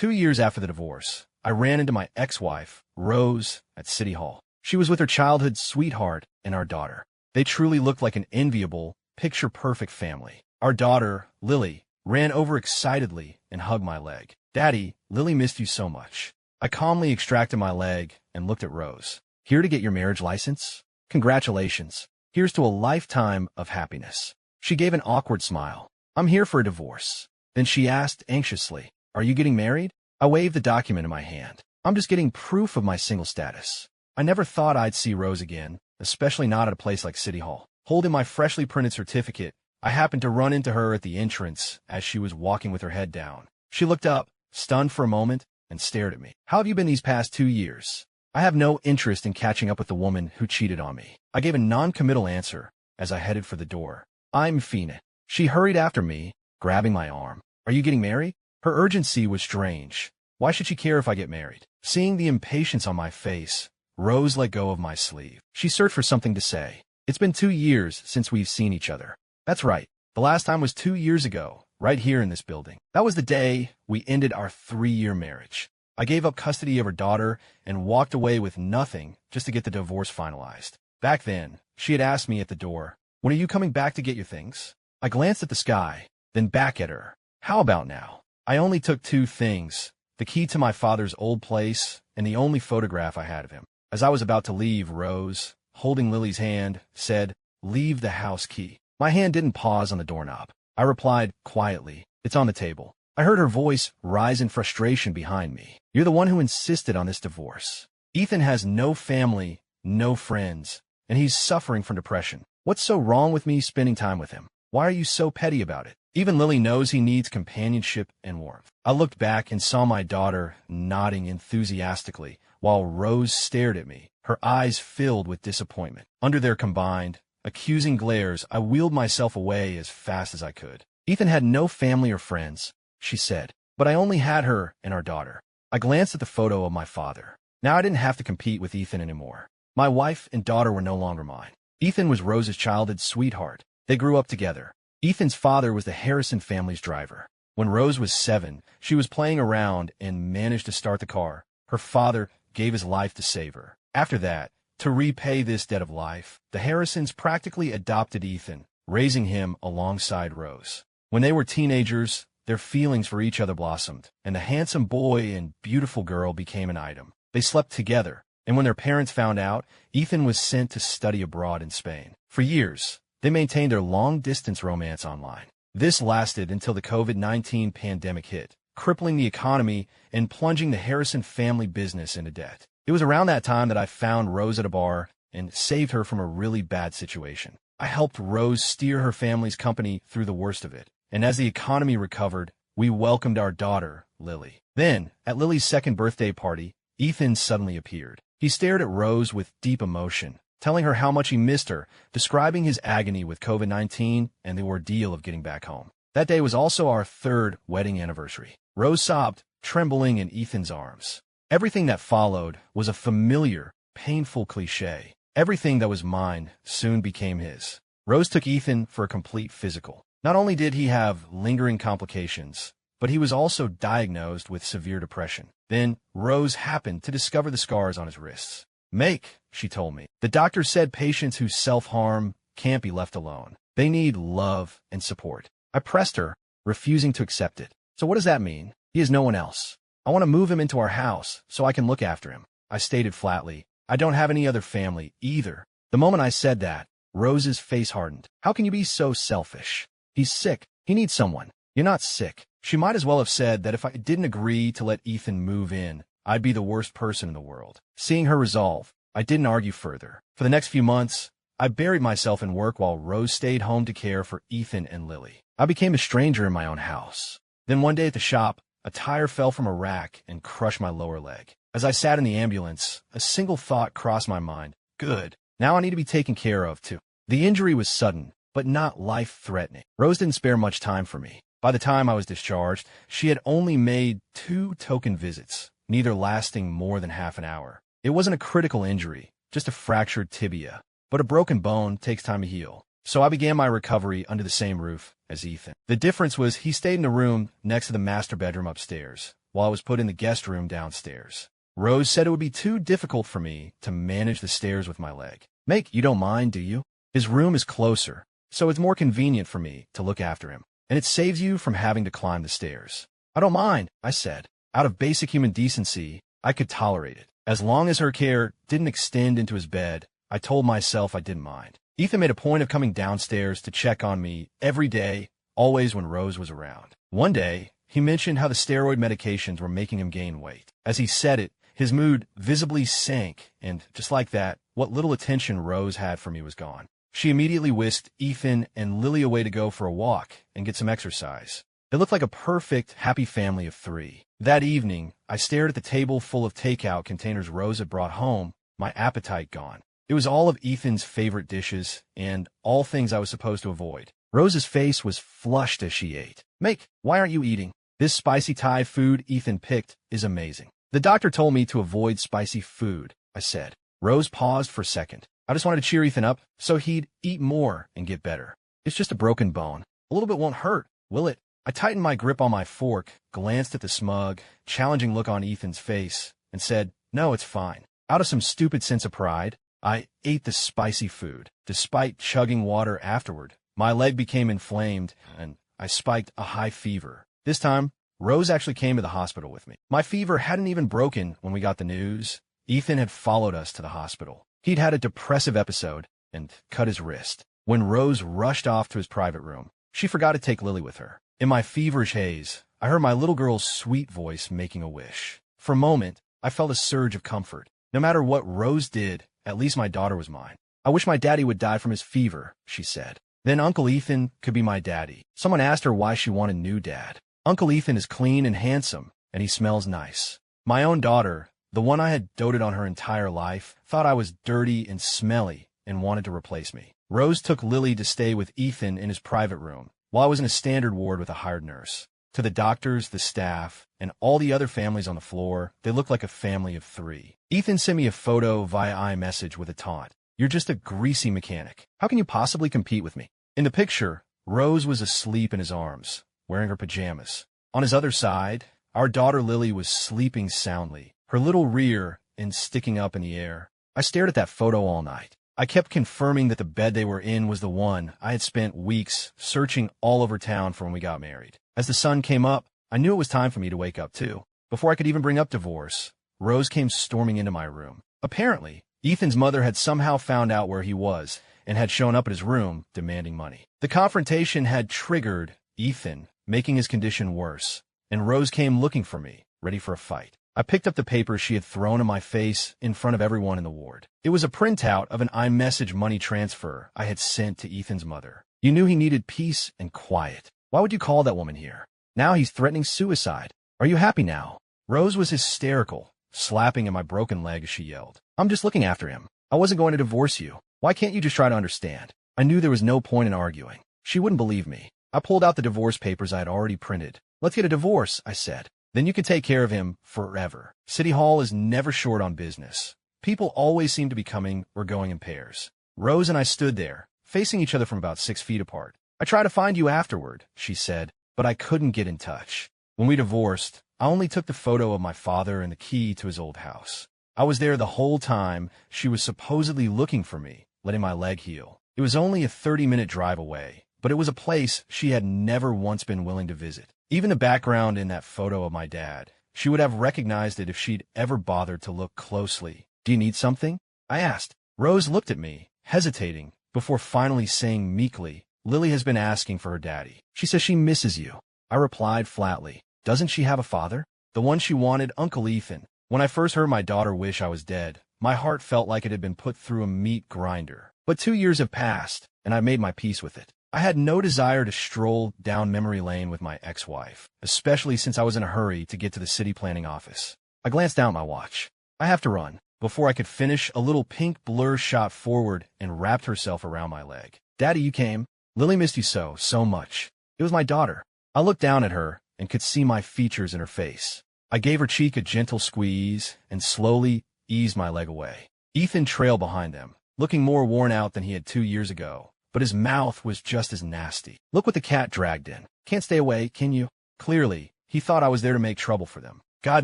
2 years after the divorce, I ran into my ex-wife, Rose, at City Hall. She was with her childhood sweetheart and our daughter. They truly looked like an enviable, picture-perfect family. Our daughter, Lily, ran over excitedly and hugged my leg. "Daddy, Lily missed you so much." I calmly extracted my leg and looked at Rose. "Here to get your marriage license? Congratulations. Here's to a lifetime of happiness." She gave an awkward smile. "I'm here for a divorce." Then she asked anxiously, "Are you getting married?" I waved the document in my hand. "I'm just getting proof of my single status." I never thought I'd see Rose again, especially not at a place like City Hall. Holding my freshly printed certificate, I happened to run into her at the entrance as she was walking with her head down. She looked up, stunned for a moment, and stared at me. "How have you been these past 2 years?" "I have no interest in catching up with the woman who cheated on me." I gave a non-committal answer as I headed for the door. "I'm Fina." She hurried after me, grabbing my arm. "Are you getting married?" Her urgency was strange. Why should she care if I get married? Seeing the impatience on my face, Rose let go of my sleeve. She searched for something to say. "It's been 2 years since we've seen each other." "That's right. The last time was 2 years ago, right here in this building. That was the day we ended our 3-year marriage." I gave up custody of her daughter and walked away with nothing just to get the divorce finalized. Back then, she had asked me at the door, "When are you coming back to get your things?" I glanced at the sky, then back at her. "How about now?" I only took 2 things, the key to my father's old place and the only photograph I had of him. As I was about to leave, Rose, holding Lily's hand, said, "Leave the house key." My hand didn't pause on the doorknob. I replied quietly, "It's on the table." I heard her voice rise in frustration behind me. "You're the one who insisted on this divorce. Ethan has no family, no friends, and he's suffering from depression. What's so wrong with me spending time with him? Why are you so petty about it? Even Lily knows he needs companionship and warmth." I looked back and saw my daughter nodding enthusiastically, while Rose stared at me, her eyes filled with disappointment. Under their combined, accusing glares, I wheeled myself away as fast as I could. "Ethan had no family or friends," she said, "but I only had her and our daughter." I glanced at the photo of my father. Now I didn't have to compete with Ethan anymore. My wife and daughter were no longer mine. Ethan was Rose's childhood sweetheart. They grew up together. Ethan's father was the Harrison family's driver. When Rose was 7, she was playing around and managed to start the car. Her father gave his life to save her. After that, to repay this debt of life, the Harrisons practically adopted Ethan, raising him alongside Rose. When they were teenagers, their feelings for each other blossomed, and the handsome boy and beautiful girl became an item. They slept together, and when their parents found out, Ethan was sent to study abroad in Spain. For years, they maintained their long-distance romance online. This lasted until the COVID-19 pandemic hit, crippling the economy and plunging the Harrison family business into debt. It was around that time that I found Rose at a bar and saved her from a really bad situation. I helped Rose steer her family's company through the worst of it, and as the economy recovered, we welcomed our daughter, Lily. Then, at Lily's second birthday party, Ethan suddenly appeared. He stared at Rose with deep emotion, telling her how much he missed her, describing his agony with COVID-19 and the ordeal of getting back home. That day was also our 3rd wedding anniversary. Rose sobbed, trembling in Ethan's arms. Everything that followed was a familiar, painful cliché. Everything that was mine soon became his. Rose took Ethan for a complete physical. Not only did he have lingering complications, but he was also diagnosed with severe depression. Then, Rose happened to discover the scars on his wrists. "Make," she told me. "The doctor said patients who self-harm can't be left alone. They need love and support." I pressed her, refusing to accept it. "So what does that mean?" "He has no one else. I want to move him into our house so I can look after him." I stated flatly, "I don't have any other family, either." The moment I said that, Rose's face hardened. "How can you be so selfish? He's sick. He needs someone." "You're not sick." She might as well have said that if I didn't agree to let Ethan move in, I'd be the worst person in the world. Seeing her resolve, I didn't argue further. For the next few months, I buried myself in work while Rose stayed home to care for Ethan and Lily. I became a stranger in my own house. Then one day at the shop, a tire fell from a rack and crushed my lower leg. As I sat in the ambulance, a single thought crossed my mind. Good. Now I need to be taken care of, too. The injury was sudden, but not life-threatening. Rose didn't spare much time for me. By the time I was discharged, she had only made 2 token visits, neither lasting more than half an hour. It wasn't a critical injury, just a fractured tibia. But a broken bone takes time to heal. So I began my recovery under the same roof as Ethan. The difference was he stayed in the room next to the master bedroom upstairs, while I was put in the guest room downstairs. Rose said it would be too difficult for me to manage the stairs with my leg. Make, you don't mind, do you? His room is closer, so it's more convenient for me to look after him, and it saves you from having to climb the stairs. I don't mind, I said. Out of basic human decency, I could tolerate it. As long as her care didn't extend into his bed, I told myself I didn't mind. Ethan made a point of coming downstairs to check on me every day, always when Rose was around. One day, he mentioned how the steroid medications were making him gain weight. As he said it, his mood visibly sank, and just like that, what little attention Rose had for me was gone. She immediately whisked Ethan and Lily away to go for a walk and get some exercise. It looked like a perfect, happy family of three. That evening, I stared at the table full of takeout containers Rose had brought home, my appetite gone. It was all of Ethan's favorite dishes, and all things I was supposed to avoid. Rose's face was flushed as she ate. Make, why aren't you eating? This spicy Thai food Ethan picked is amazing. The doctor told me to avoid spicy food, I said. Rose paused for a second. I just wanted to cheer Ethan up, so he'd eat more and get better. It's just a broken bone. A little bit won't hurt, will it? I tightened my grip on my fork, glanced at the smug, challenging look on Ethan's face, and said, no, it's fine. Out of some stupid sense of pride, I ate the spicy food. Despite chugging water afterward, my leg became inflamed, and I spiked a high fever. This time, Rose actually came to the hospital with me. My fever hadn't even broken when we got the news. Ethan had followed us to the hospital. He'd had a depressive episode and cut his wrist. When Rose rushed off to his private room, she forgot to take Lily with her. In my feverish haze, I heard my little girl's sweet voice making a wish. For a moment, I felt a surge of comfort. No matter what Rose did, at least my daughter was mine. I wish my daddy would die from his fever, she said. Then Uncle Ethan could be my daddy. Someone asked her why she wanted a new dad. Uncle Ethan is clean and handsome, and he smells nice. My own daughter, the one I had doted on her entire life, thought I was dirty and smelly and wanted to replace me. Rose took Lily to stay with Ethan in his private room, while I was in a standard ward with a hired nurse. To the doctors, the staff, and all the other families on the floor, they looked like a family of three. Ethan sent me a photo via iMessage with a taunt. You're just a greasy mechanic. How can you possibly compete with me? In the picture, Rose was asleep in his arms, wearing her pajamas. On his other side, our daughter Lily was sleeping soundly, her little rear end sticking up in the air. I stared at that photo all night. I kept confirming that the bed they were in was the one I had spent weeks searching all over town for when we got married. As the sun came up, I knew it was time for me to wake up too. Before I could even bring up divorce, Rose came storming into my room. Apparently, Ethan's mother had somehow found out where he was and had shown up at his room demanding money. The confrontation had triggered Ethan, making his condition worse, and Rose came looking for me, ready for a fight. I picked up the paper she had thrown in my face in front of everyone in the ward. It was a printout of an iMessage money transfer I had sent to Ethan's mother. You knew he needed peace and quiet. Why would you call that woman here? Now he's threatening suicide. Are you happy now? Rose was hysterical, slapping at my broken leg as she yelled. I'm just looking after him. I wasn't going to divorce you. Why can't you just try to understand? I knew there was no point in arguing. She wouldn't believe me. I pulled out the divorce papers I had already printed. Let's get a divorce, I said. Then you can take care of him forever. City Hall is never short on business. People always seem to be coming or going in pairs. Rose and I stood there, facing each other from about 6 feet apart. I tried to find you afterward, she said, but I couldn't get in touch. When we divorced, I only took the photo of my father and the key to his old house. I was there the whole time she was supposedly looking for me, letting my leg heal. It was only a 30-minute drive away, but it was a place she had never once been willing to visit. Even the background in that photo of my dad, she would have recognized it if she'd ever bothered to look closely. Do you need something? I asked. Rose looked at me, hesitating, before finally saying meekly, Lily has been asking for her daddy. She says she misses you. I replied flatly. Doesn't she have a father? The one she wanted, Uncle Ethan. When I first heard my daughter wish I was dead, my heart felt like it had been put through a meat grinder. But 2 years have passed, and I made my peace with it. I had no desire to stroll down memory lane with my ex-wife, especially since I was in a hurry to get to the city planning office. I glanced down at my watch. I have to run. Before I could finish, a little pink blur shot forward and wrapped herself around my leg. Daddy, you came. Lily missed you so much. It was my daughter. I looked down at her and could see my features in her face. I gave her cheek a gentle squeeze and slowly eased my leg away. Ethan trailed behind them, looking more worn out than he had 2 years ago, but his mouth was just as nasty. Look what the cat dragged in. Can't stay away, can you? Clearly, he thought I was there to make trouble for them. God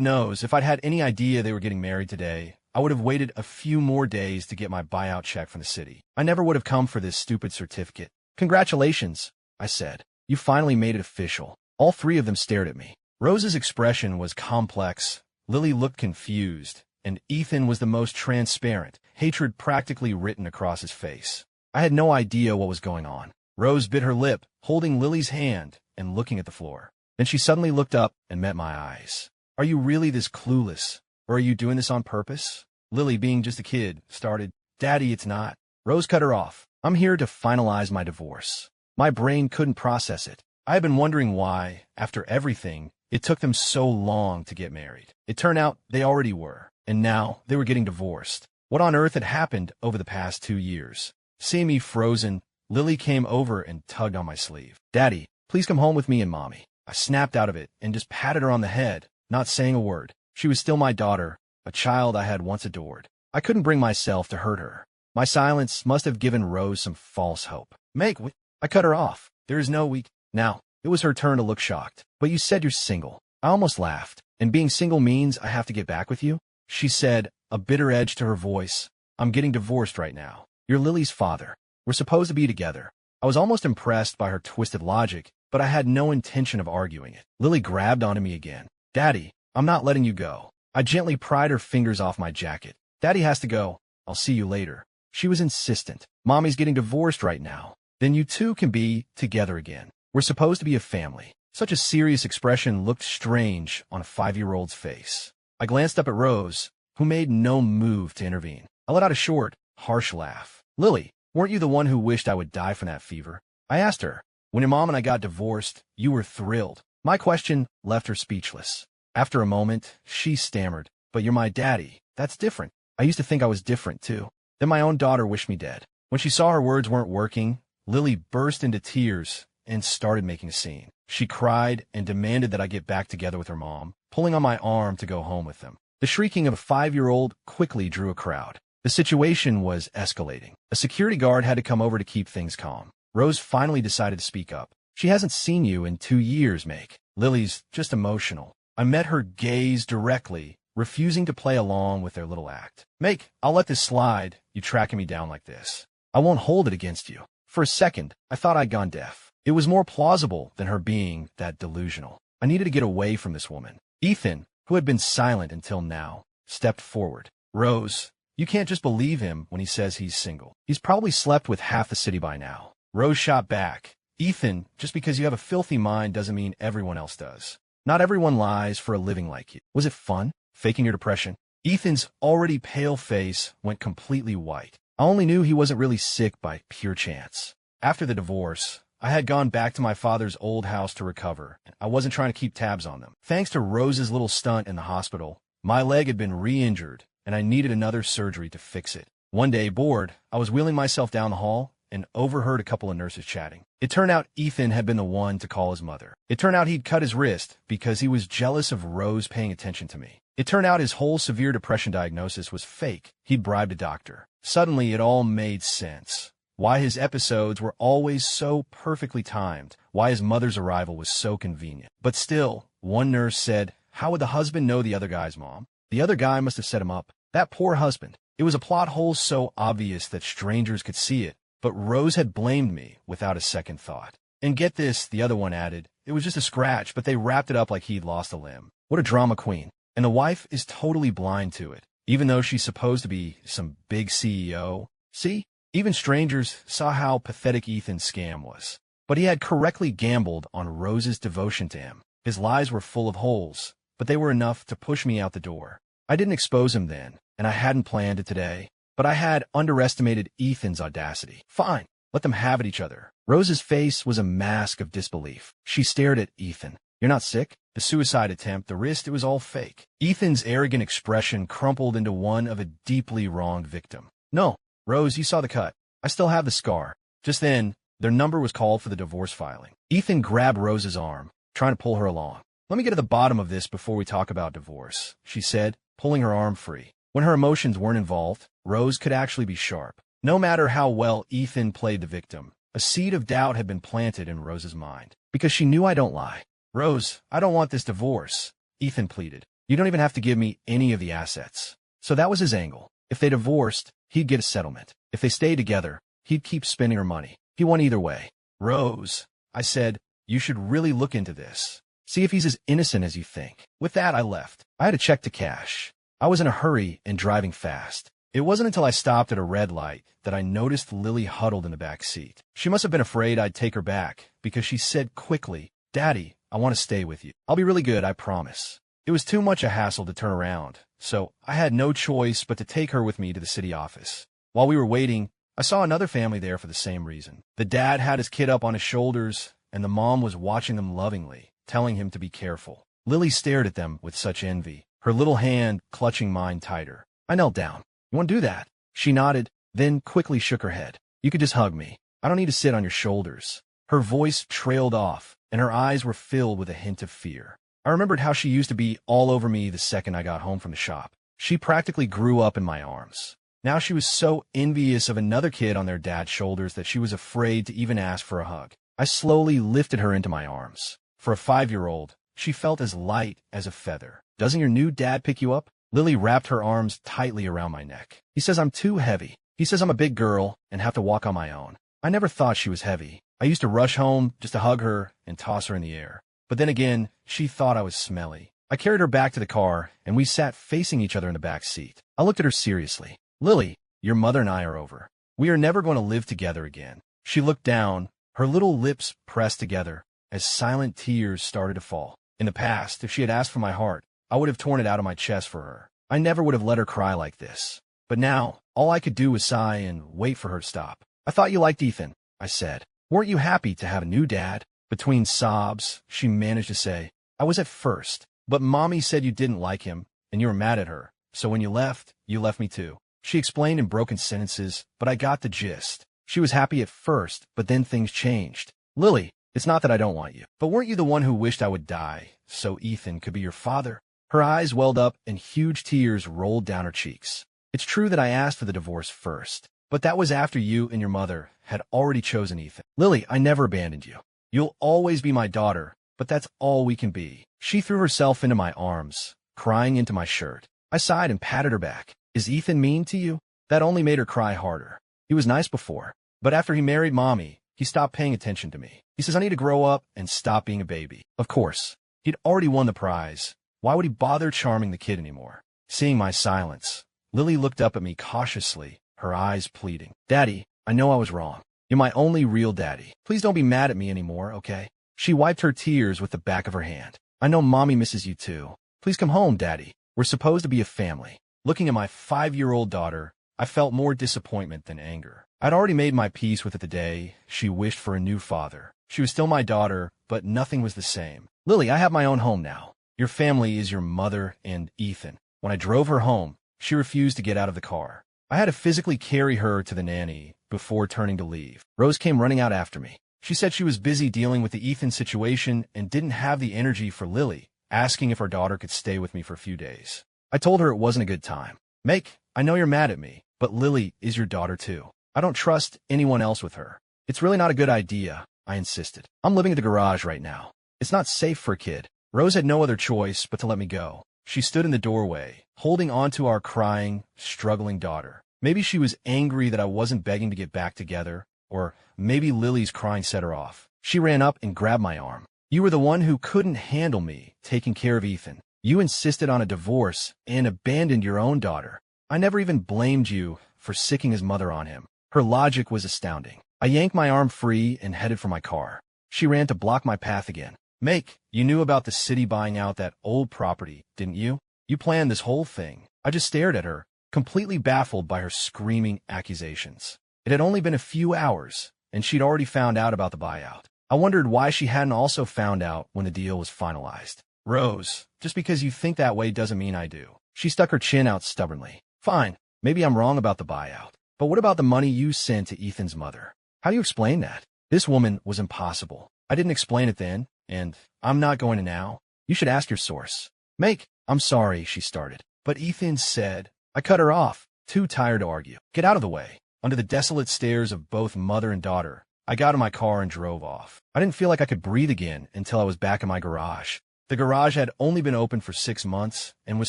knows, if I'd had any idea they were getting married today, I would have waited a few more days to get my buyout check from the city. I never would have come for this stupid certificate. Congratulations, I said. You finally made it official. All three of them stared at me. Rose's expression was complex, Lily looked confused, and Ethan was the most transparent, hatred practically written across his face. I had no idea what was going on. Rose bit her lip, holding Lily's hand and looking at the floor. Then she suddenly looked up and met my eyes. Are you really this clueless? Or are you doing this on purpose? Lily, being just a kid, started, Daddy, it's not. Rose cut her off. I'm here to finalize my divorce. My brain couldn't process it. I had been wondering why, after everything, it took them so long to get married. It turned out they already were, and now they were getting divorced. What on earth had happened over the past 2 years? Seeing me frozen, Lily came over and tugged on my sleeve. Daddy, please come home with me and Mommy. I snapped out of it and just patted her on the head, not saying a word. She was still my daughter, a child I had once adored. I couldn't bring myself to hurt her. My silence must have given Rose some false hope. I cut her off. There is no we. Now, it was her turn to look shocked. But you said you're single. I almost laughed. And being single means I have to get back with you? She said, a bitter edge to her voice. I'm getting divorced right now. You're Lily's father. We're supposed to be together. I was almost impressed by her twisted logic, but I had no intention of arguing it. Lily grabbed onto me again. Daddy, I'm not letting you go. I gently pried her fingers off my jacket. Daddy has to go. I'll see you later. She was insistent. Mommy's getting divorced right now. Then you two can be together again. We're supposed to be a family. Such a serious expression looked strange on a 5-year-old's face. I glanced up at Rose, who made no move to intervene. I let out a short, harsh laugh. Lily, weren't you the one who wished I would die from that fever? I asked her. When your mom and I got divorced, you were thrilled. My question left her speechless. After a moment, she stammered, but you're my daddy. That's different. I used to think I was different, too. Then my own daughter wished me dead. When she saw her words weren't working, Lily burst into tears and started making a scene. She cried and demanded that I get back together with her mom, pulling on my arm to go home with them. The shrieking of a 5-year-old quickly drew a crowd. The situation was escalating. A security guard had to come over to keep things calm. Rose finally decided to speak up. She hasn't seen you in 2 years, Make. Lily's just emotional. I met her gaze directly, refusing to play along with their little act. Make, I'll let this slide, you tracking me down like this. I won't hold it against you. For a second, I thought I'd gone deaf. It was more plausible than her being that delusional. I needed to get away from this woman. Ethan, who had been silent until now, stepped forward. Rose, you can't just believe him when he says he's single. He's probably slept with half the city by now. Rose shot back. Ethan, just because you have a filthy mind doesn't mean everyone else does. Not everyone lies for a living like you. Was it fun, faking your depression? Ethan's already pale face went completely white. I only knew he wasn't really sick by pure chance. After the divorce, I had gone back to my father's old house to recover, and I wasn't trying to keep tabs on them. Thanks to Rose's little stunt in the hospital, my leg had been re-injured, and I needed another surgery to fix it. One day, bored, I was wheeling myself down the hall and overheard a couple of nurses chatting. It turned out Ethan had been the one to call his mother. It turned out he'd cut his wrist because he was jealous of Rose paying attention to me. It turned out his whole severe depression diagnosis was fake. He'd bribed a doctor. Suddenly, it all made sense. Why his episodes were always so perfectly timed. Why his mother's arrival was so convenient. But still, one nurse said, how would the husband know the other guy's mom? The other guy must have set him up. That poor husband. It was a plot hole so obvious that strangers could see it. But Rose had blamed me without a second thought. And get this, the other one added, it was just a scratch, but they wrapped it up like he'd lost a limb. What a drama queen. And the wife is totally blind to it, even though she's supposed to be some big CEO. See? Even strangers saw how pathetic Ethan's scam was. But he had correctly gambled on Rose's devotion to him. His lies were full of holes, but they were enough to push me out the door. I didn't expose him then, and I hadn't planned it today. But I had underestimated Ethan's audacity. Fine, let them have at each other. Rose's face was a mask of disbelief. She stared at Ethan. You're not sick? The suicide attempt, the wrist, it was all fake. Ethan's arrogant expression crumpled into one of a deeply wronged victim. No, Rose, you saw the cut. I still have the scar. Just then, their number was called for the divorce filing. Ethan grabbed Rose's arm, trying to pull her along. Let me get to the bottom of this before we talk about divorce, she said, pulling her arm free. When her emotions weren't involved, Rose could actually be sharp. No matter how well Ethan played the victim, A seed of doubt had been planted in Rose's mind, because she knew I don't lie. Rose, I don't want this divorce, Ethan pleaded. You don't even have to give me any of the assets. So that was his angle. If they divorced, he'd get a settlement. If they stayed together, he'd keep spending her money. He won either way. Rose, I said, you should really look into this. See if he's as innocent as you think. With that, I left. I had a check to cash. I was in a hurry and driving fast. It wasn't until I stopped at a red light that I noticed Lily huddled in the back seat. She must have been afraid I'd take her back, because she said quickly, Daddy, I want to stay with you. I'll be really good, I promise. It was too much a hassle to turn around, so I had no choice but to take her with me to the city office. While we were waiting, I saw another family there for the same reason. The dad had his kid up on his shoulders, and the mom was watching them lovingly, telling him to be careful. Lily stared at them with such envy, her little hand clutching mine tighter. I knelt down. You want to do that? She nodded, then quickly shook her head. You could just hug me. I don't need to sit on your shoulders. Her voice trailed off, and her eyes were filled with a hint of fear. I remembered how she used to be all over me the second I got home from the shop. She practically grew up in my arms. Now she was so envious of another kid on their dad's shoulders that she was afraid to even ask for a hug. I slowly lifted her into my arms. For a 5-year-old, she felt as light as a feather. Doesn't your new dad pick you up? Lily wrapped her arms tightly around my neck. He says I'm too heavy. He says I'm a big girl and have to walk on my own. I never thought she was heavy. I used to rush home just to hug her and toss her in the air. But then again, she thought I was smelly. I carried her back to the car, and we sat facing each other in the back seat. I looked at her seriously. Lily, your mother and I are over. We are never going to live together again. She looked down, her little lips pressed together, as silent tears started to fall. In the past, if she had asked for my heart, I would have torn it out of my chest for her. I never would have let her cry like this. But now, all I could do was sigh and wait for her to stop. I thought you liked Ethan, I said. Weren't you happy to have a new dad? Between sobs, she managed to say, I was at first, but Mommy said you didn't like him, and you were mad at her. So when you left me too. She explained in broken sentences, but I got the gist. She was happy at first, but then things changed. Lily, it's not that I don't want you, but weren't you the one who wished I would die, so Ethan could be your father? Her eyes welled up and huge tears rolled down her cheeks. It's true that I asked for the divorce first, but that was after you and your mother had already chosen Ethan. Lily, I never abandoned you. You'll always be my daughter, but that's all we can be. She threw herself into my arms, crying into my shirt. I sighed and patted her back. Is Ethan mean to you? That only made her cry harder. He was nice before, but after he married Mommy, he stopped paying attention to me. He says I need to grow up and stop being a baby. Of course, he'd already won the prize. Why would he bother charming the kid anymore? Seeing my silence, Lily looked up at me cautiously, her eyes pleading. Daddy, I know I was wrong. You're my only real daddy. Please don't be mad at me anymore, okay? She wiped her tears with the back of her hand. I know Mommy misses you too. Please come home, Daddy. We're supposed to be a family. Looking at my 5-year-old daughter, I felt more disappointment than anger. I'd already made my peace with it the day she wished for a new father. She was still my daughter, but nothing was the same. Lily, I have my own home now. Your family is your mother and Ethan. When I drove her home, she refused to get out of the car. I had to physically carry her to the nanny before turning to leave. Rose came running out after me. She said she was busy dealing with the Ethan situation and didn't have the energy for Lily, asking if her daughter could stay with me for a few days. I told her it wasn't a good time. Make, I know you're mad at me, but Lily is your daughter too. I don't trust anyone else with her. It's really not a good idea, I insisted. I'm living at the garage right now. It's not safe for a kid. Rose had no other choice but to let me go. She stood in the doorway, holding onto our crying, struggling daughter. Maybe she was angry that I wasn't begging to get back together, or maybe Lily's crying set her off. She ran up and grabbed my arm. You were the one who couldn't handle me taking care of Ethan. You insisted on a divorce and abandoned your own daughter. I never even blamed you for sicking his mother on him. Her logic was astounding. I yanked my arm free and headed for my car. She ran to block my path again. Make, you knew about the city buying out that old property, didn't you? You planned this whole thing. I just stared at her, completely baffled by her screaming accusations. It had only been a few hours, and she'd already found out about the buyout. I wondered why she hadn't also found out when the deal was finalized. Rose, just because you think that way doesn't mean I do. She stuck her chin out stubbornly. Fine, maybe I'm wrong about the buyout. But what about the money you sent to Ethan's mother? How do you explain that? This woman was impossible. I didn't explain it then, and I'm not going to now. You should ask your source. Make, I'm sorry, she started. But Ethan said, I cut her off, too tired to argue. Get out of the way. Under the desolate stares of both mother and daughter, I got in my car and drove off. I didn't feel like I could breathe again until I was back in my garage. The garage had only been open for 6 months and was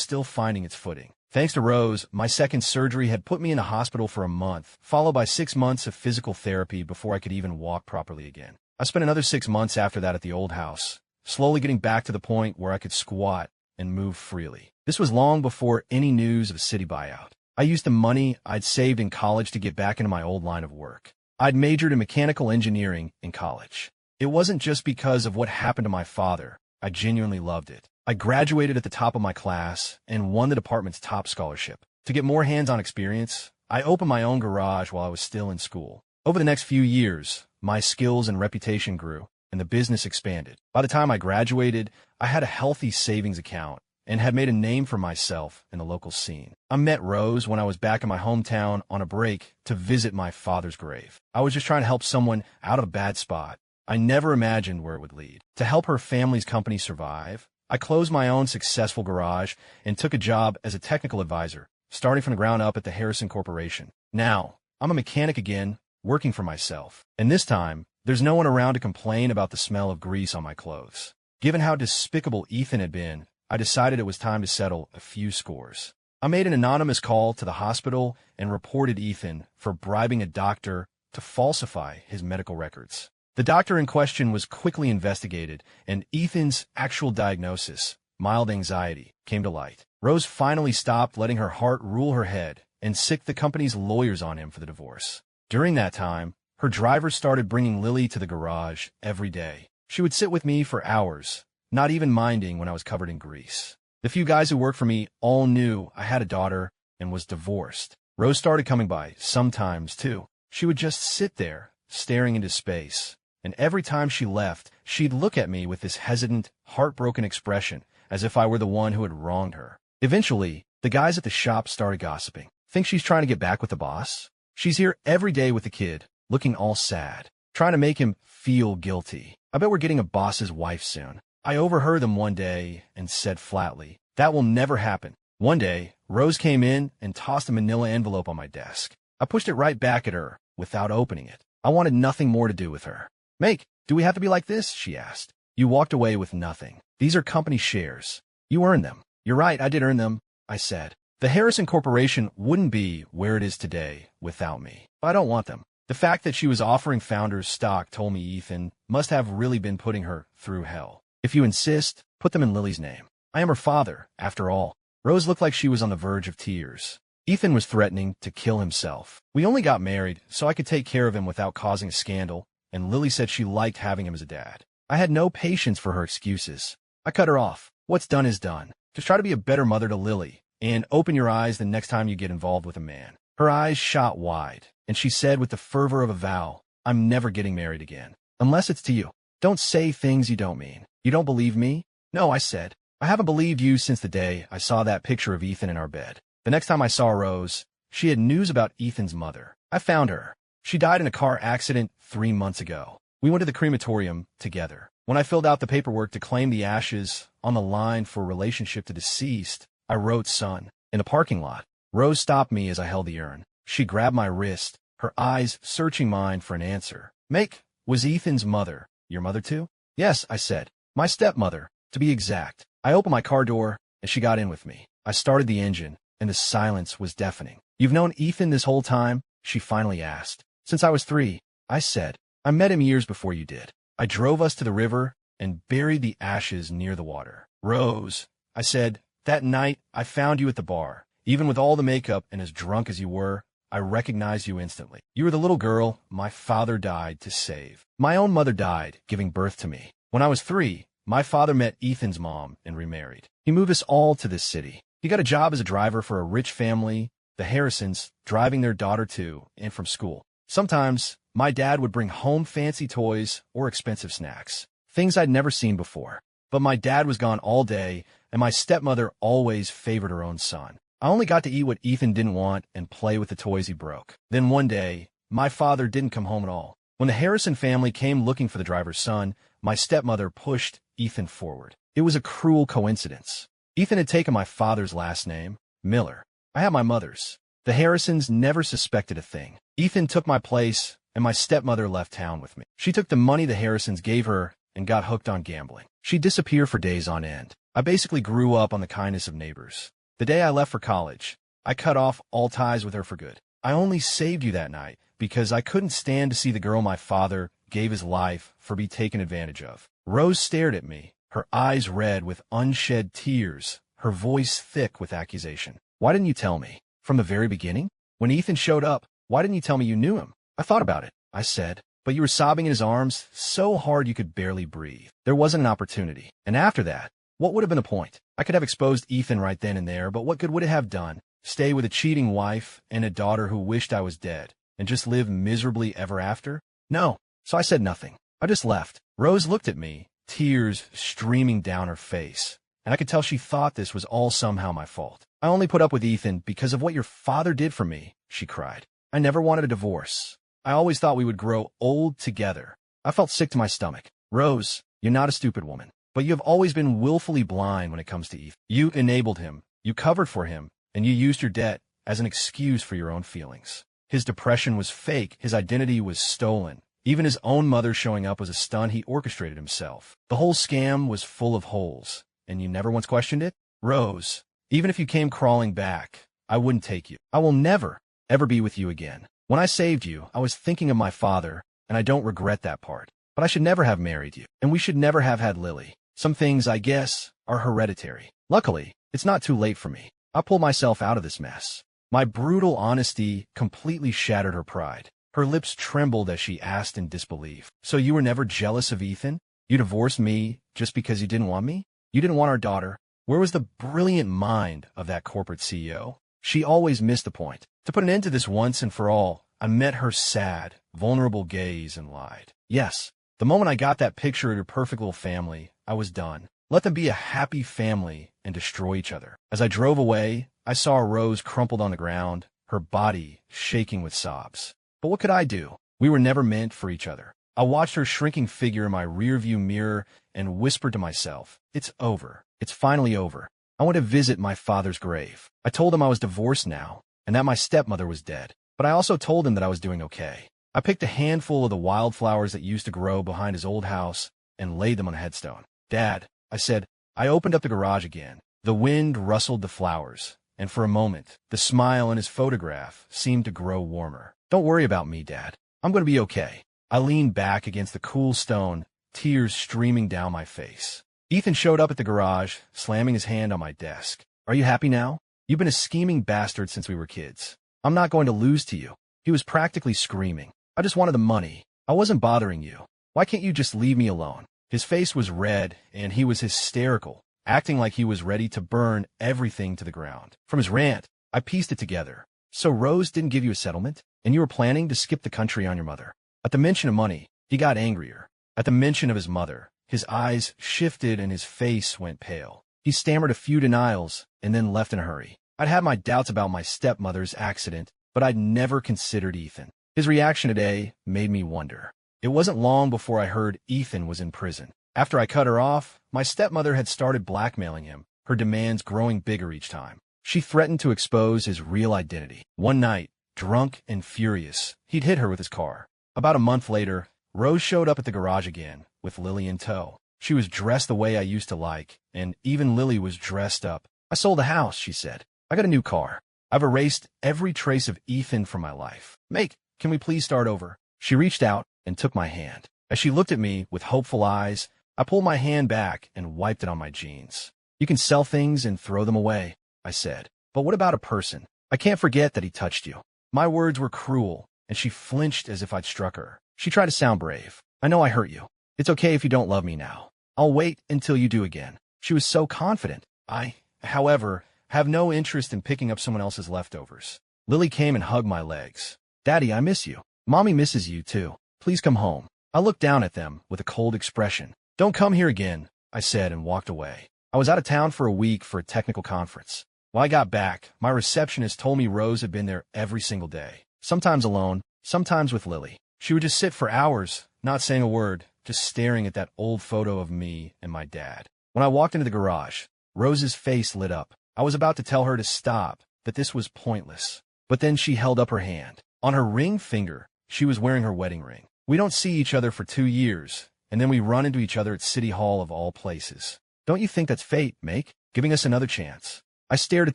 still finding its footing. Thanks to Rose, my second surgery had put me in a hospital for a month, followed by 6 months of physical therapy before I could even walk properly again. I spent another 6 months after that at the old house, slowly getting back to the point where I could squat and move freely. This was long before any news of a city buyout. I used the money I'd saved in college to get back into my old line of work. I'd majored in mechanical engineering in college. It wasn't just because of what happened to my father. I genuinely loved it. I graduated at the top of my class and won the department's top scholarship. To get more hands-on experience, I opened my own garage while I was still in school. Over the next few years, my skills and reputation grew, and the business expanded. By the time I graduated, I had a healthy savings account and had made a name for myself in the local scene. I met Rose when I was back in my hometown on a break to visit my father's grave. I was just trying to help someone out of a bad spot. I never imagined where it would lead. To help her family's company survive, I closed my own successful garage and took a job as a technical advisor, starting from the ground up at the Harrison Corporation. Now, I'm a mechanic again, working for myself. And this time, there's no one around to complain about the smell of grease on my clothes. Given how despicable Ethan had been, I decided it was time to settle a few scores. I made an anonymous call to the hospital and reported Ethan for bribing a doctor to falsify his medical records. The doctor in question was quickly investigated, and Ethan's actual diagnosis, mild anxiety, came to light. Rose finally stopped letting her heart rule her head and sicked the company's lawyers on him for the divorce. During that time, her driver started bringing Lily to the garage every day. She would sit with me for hours, not even minding when I was covered in grease. The few guys who worked for me all knew I had a daughter and was divorced. Rose started coming by sometimes, too. She would just sit there, staring into space. And every time she left, she'd look at me with this hesitant, heartbroken expression, as if I were the one who had wronged her. Eventually, the guys at the shop started gossiping. Think she's trying to get back with the boss? She's here every day with the kid, looking all sad, trying to make him feel guilty. I bet we're getting a boss's wife soon. I overheard them one day and said flatly, "That will never happen." One day, Rose came in and tossed a manila envelope on my desk. I pushed it right back at her without opening it. I wanted nothing more to do with her. "Make, do we have to be like this?" she asked. "You walked away with nothing. These are company shares. You earned them." "You're right, I did earn them," I said. "The Harrison Corporation wouldn't be where it is today without me. I don't want them." The fact that she was offering founders stock told me Ethan must have really been putting her through hell. "If you insist, put them in Lily's name. I am her father, after all." Rose looked like she was on the verge of tears. Ethan was threatening to kill himself. We only got married so I could take care of him without causing a scandal, and Lily said she liked having him as a dad. I had no patience for her excuses. I cut her off. What's done is done. Just try to be a better mother to Lily, and open your eyes the next time you get involved with a man. Her eyes shot wide, and she said with the fervor of a vow, "I'm never getting married again. Unless it's to you. Don't say things you don't mean. You don't believe me?" "No," I said. "I haven't believed you since the day I saw that picture of Ethan in our bed." The next time I saw Rose, she had news about Ethan's mother. I found her. She died in a car accident 3 months ago. We went to the crematorium together. When I filled out the paperwork to claim the ashes on the line for relationship to deceased, I wrote son in a parking lot. Rose stopped me as I held the urn. She grabbed my wrist, her eyes searching mine for an answer. "Make, was Ethan's mother your mother too?" "Yes," I said. "My stepmother, to be exact." I opened my car door, and she got in with me. I started the engine, and the silence was deafening. "You've known Ethan this whole time?" she finally asked. "Since I was 3, I said. "I met him years before you did." I drove us to the river and buried the ashes near the water. "Rose," I said, "that night I found you at the bar. Even with all the makeup and as drunk as you were, I recognized you instantly. You were the little girl my father died to save. My own mother died giving birth to me. When I was 3, my father met Ethan's mom and remarried. He moved us all to this city. He got a job as a driver for a rich family, the Harrisons, driving their daughter to and from school. Sometimes, my dad would bring home fancy toys or expensive snacks, things I'd never seen before. But my dad was gone all day, and my stepmother always favored her own son. I only got to eat what Ethan didn't want and play with the toys he broke. Then one day, my father didn't come home at all. When the Harrison family came looking for the driver's son, my stepmother pushed Ethan forward. It was a cruel coincidence. Ethan had taken my father's last name, Miller. I had my mother's. The Harrisons never suspected a thing. Ethan took my place and my stepmother left town with me. She took the money the Harrisons gave her and got hooked on gambling. She'd disappear for days on end. I basically grew up on the kindness of neighbors. The day I left for college, I cut off all ties with her for good. I only saved you that night because I couldn't stand to see the girl my father gave his life for be taken advantage of. Rose stared at me, her eyes red with unshed tears, her voice thick with accusation. Why didn't you tell me? From the very beginning? When Ethan showed up, why didn't you tell me you knew him? I thought about it, I said, but you were sobbing in his arms so hard you could barely breathe. There wasn't an opportunity. And after that, what would have been the point? I could have exposed Ethan right then and there, but what good would it have done? Stay with a cheating wife and a daughter who wished I was dead, and just live miserably ever after? No. So I said nothing. I just left. Rose looked at me, tears streaming down her face, and I could tell she thought this was all somehow my fault. I only put up with Ethan because of what your father did for me, she cried. I never wanted a divorce. I always thought we would grow old together. I felt sick to my stomach. Rose, you're not a stupid woman, but you have always been willfully blind when it comes to Ethan. You enabled him, you covered for him, and you used your debt as an excuse for your own feelings. His depression was fake, his identity was stolen. Even his own mother showing up was a stunt he orchestrated himself. The whole scam was full of holes, and you never once questioned it? Rose, even if you came crawling back, I wouldn't take you. I will never, ever be with you again. When I saved you, I was thinking of my father, and I don't regret that part. But I should never have married you, and we should never have had Lily. Some things, I guess, are hereditary. Luckily, it's not too late for me. I'll pull myself out of this mess. My brutal honesty completely shattered her pride. Her lips trembled as she asked in disbelief. So you were never jealous of Ethan? You divorced me just because you didn't want me? You didn't want our daughter? Where was the brilliant mind of that corporate CEO? She always missed the point. To put an end to this once and for all, I met her sad, vulnerable gaze and lied. Yes, the moment I got that picture of your perfect little family, I was done. Let them be a happy family and destroy each other. As I drove away, I saw Rose crumpled on the ground, her body shaking with sobs. But what could I do? We were never meant for each other. I watched her shrinking figure in my rearview mirror and whispered to myself, it's over. It's finally over. I went to visit my father's grave. I told him I was divorced now and that my stepmother was dead. But I also told him that I was doing okay. I picked a handful of the wildflowers that used to grow behind his old house and laid them on a headstone. Dad, I said, I opened up the garage again. The wind rustled the flowers, and for a moment, the smile in his photograph seemed to grow warmer. Don't worry about me, Dad. I'm going to be okay. I leaned back against the cool stone, tears streaming down my face. Ethan showed up at the garage, slamming his hand on my desk. Are you happy now? You've been a scheming bastard since we were kids. I'm not going to lose to you. He was practically screaming. I just wanted the money. I wasn't bothering you. Why can't you just leave me alone? His face was red, and he was hysterical, acting like he was ready to burn everything to the ground. From his rant, I pieced it together. So Rose didn't give you a settlement, and you were planning to skip the country on your mother. At the mention of money, he got angrier. At the mention of his mother, his eyes shifted and his face went pale. He stammered a few denials and then left in a hurry. I'd had my doubts about my stepmother's accident, but I'd never considered Ethan. His reaction today made me wonder. It wasn't long before I heard Ethan was in prison. After I cut her off, my stepmother had started blackmailing him, her demands growing bigger each time. She threatened to expose his real identity. One night, drunk and furious, he'd hit her with his car. About a month later, Rose showed up at the garage again, with Lily in tow. She was dressed the way I used to like, and even Lily was dressed up. I sold the house, she said. I got a new car. I've erased every trace of Ethan from my life. Make, can we please start over? She reached out and took my hand. As she looked at me with hopeful eyes, I pulled my hand back and wiped it on my jeans. You can sell things and throw them away, I said. But what about a person? I can't forget that he touched you. My words were cruel, and she flinched as if I'd struck her. She tried to sound brave. I know I hurt you. It's okay if you don't love me now. I'll wait until you do again. She was so confident. I, however, have no interest in picking up someone else's leftovers. Lily came and hugged my legs. Daddy, I miss you. Mommy misses you too. Please come home. I looked down at them with a cold expression. Don't come here again, I said and walked away. I was out of town for a week for a technical conference. When I got back, my receptionist told me Rose had been there every single day. Sometimes alone, sometimes with Lily. She would just sit for hours, not saying a word, just staring at that old photo of me and my dad. When I walked into the garage, Rose's face lit up. I was about to tell her to stop, that this was pointless. But then she held up her hand. On her ring finger, She was wearing her wedding ring. We don't see each other for 2 years, and then we run into each other at City Hall of all places. Don't you think that's fate, Make? Giving us another chance. I stared at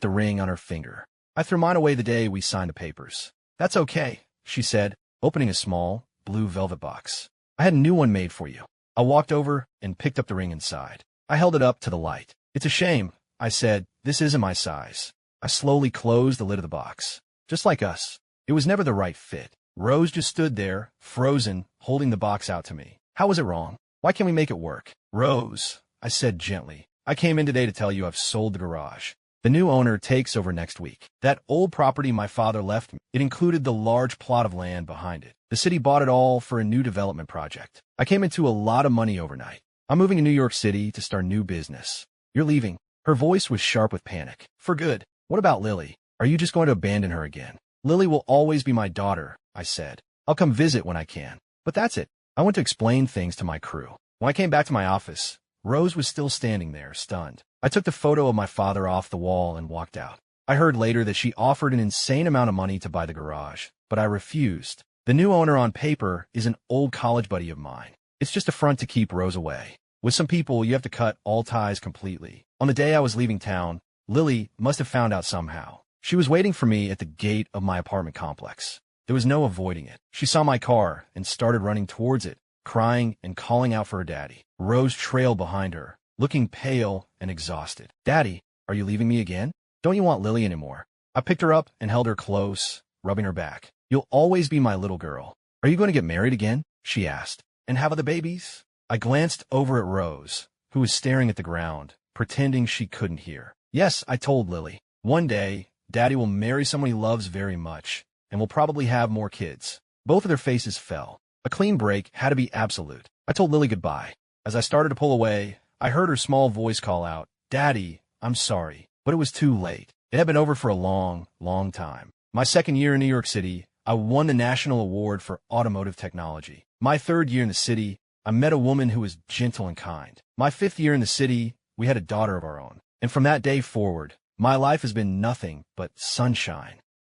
the ring on her finger. I threw mine away the day we signed the papers. That's okay, she said, opening a small, blue velvet box. I had a new one made for you. I walked over and picked up the ring inside. I held it up to the light. It's a shame, I said. This isn't my size. I slowly closed the lid of the box. Just like us. It was never the right fit. Rose just stood there, frozen, holding the box out to me. How was it wrong? Why can't we make it work? Rose, I said gently. I came in today to tell you I've sold the garage. The new owner takes over next week. That old property my father left me, it included the large plot of land behind it. The city bought it all for a new development project. I came into a lot of money overnight. I'm moving to New York City to start a new business. You're leaving. Her voice was sharp with panic. For good. What about Lily? Are you just going to abandon her again? Lily will always be my daughter, I said. I'll come visit when I can. But that's it. I went to explain things to my crew. When I came back to my office, Rose was still standing there, stunned. I took the photo of my father off the wall and walked out. I heard later that she offered an insane amount of money to buy the garage, but I refused. The new owner on paper is an old college buddy of mine. It's just a front to keep Rose away. With some people, you have to cut all ties completely. On the day I was leaving town, Lily must have found out somehow. She was waiting for me at the gate of my apartment complex. There was no avoiding it. She saw my car and started running towards it, crying and calling out for her daddy. Rose trailed behind her, looking pale and exhausted. Daddy, are you leaving me again? Don't you want Lily anymore? I picked her up and held her close, rubbing her back. You'll always be my little girl. Are you going to get married again? She asked. And have other babies? I glanced over at Rose, who was staring at the ground, pretending she couldn't hear. Yes, I told Lily. One day, Daddy will marry someone he loves very much, and will probably have more kids. Both of their faces fell. A clean break had to be absolute. I told Lily goodbye. As I started to pull away, I heard her small voice call out, Daddy, I'm sorry. But it was too late. It had been over for a long, long time. My second year in New York City, I won the National Award for Automotive Technology. My third year in the city, I met a woman who was gentle and kind. My fifth year in the city, we had a daughter of our own. And from that day forward, my life has been nothing but sunshine.